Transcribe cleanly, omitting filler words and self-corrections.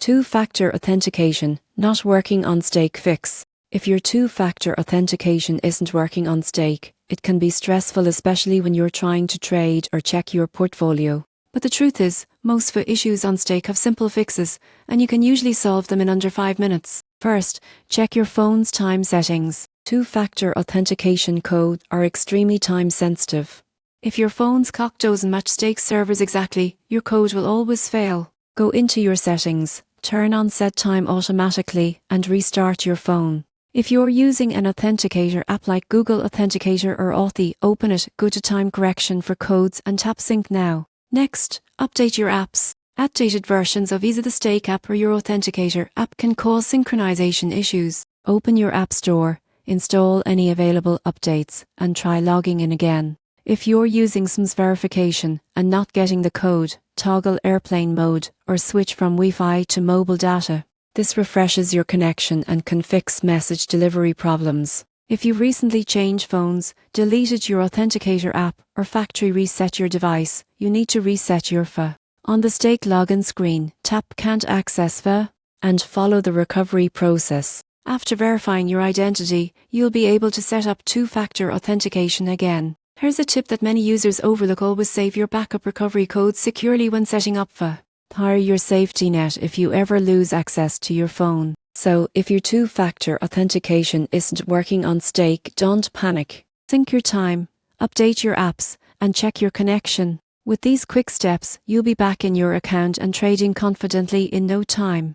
Two-factor authentication, not working on stake fix. If your two-factor authentication isn't working on stake, it can be stressful, especially when you're trying to trade or check your portfolio. But the truth is, most issues on stake have simple fixes, and you can usually solve them in under 5 minutes. First, check your phone's time settings. Two-factor authentication codes are extremely time-sensitive. If your phone's clock doesn't match stake servers exactly, your code will always fail. Go into your settings, turn on set time automatically, and restart your phone. If you're using an authenticator app like Google Authenticator or Authy, open it, go to time correction for codes and tap sync now. Next, update your apps. Outdated versions of either the Stake app or your Authenticator app can cause synchronization issues. Open your App Store, install any available updates, and try logging in again. If you're using SIM's verification and not getting the code, toggle airplane mode or switch from Wi-Fi to mobile data. This refreshes your connection and can fix message delivery problems. If you recently changed phones, deleted your Authenticator app, or factory reset your device, you need to reset your FA. On the Stake login screen, tap Can't Access FA and follow the recovery process. After verifying your identity, you'll be able to set up two-factor authentication again. Here's a tip that many users overlook: always save your backup recovery codes securely when setting up FA. Hire your safety net if you ever lose access to your phone. So, if your two-factor authentication isn't working on stake, don't panic. Sync your time, update your apps, and check your connection. With these quick steps, you'll be back in your account and trading confidently in no time.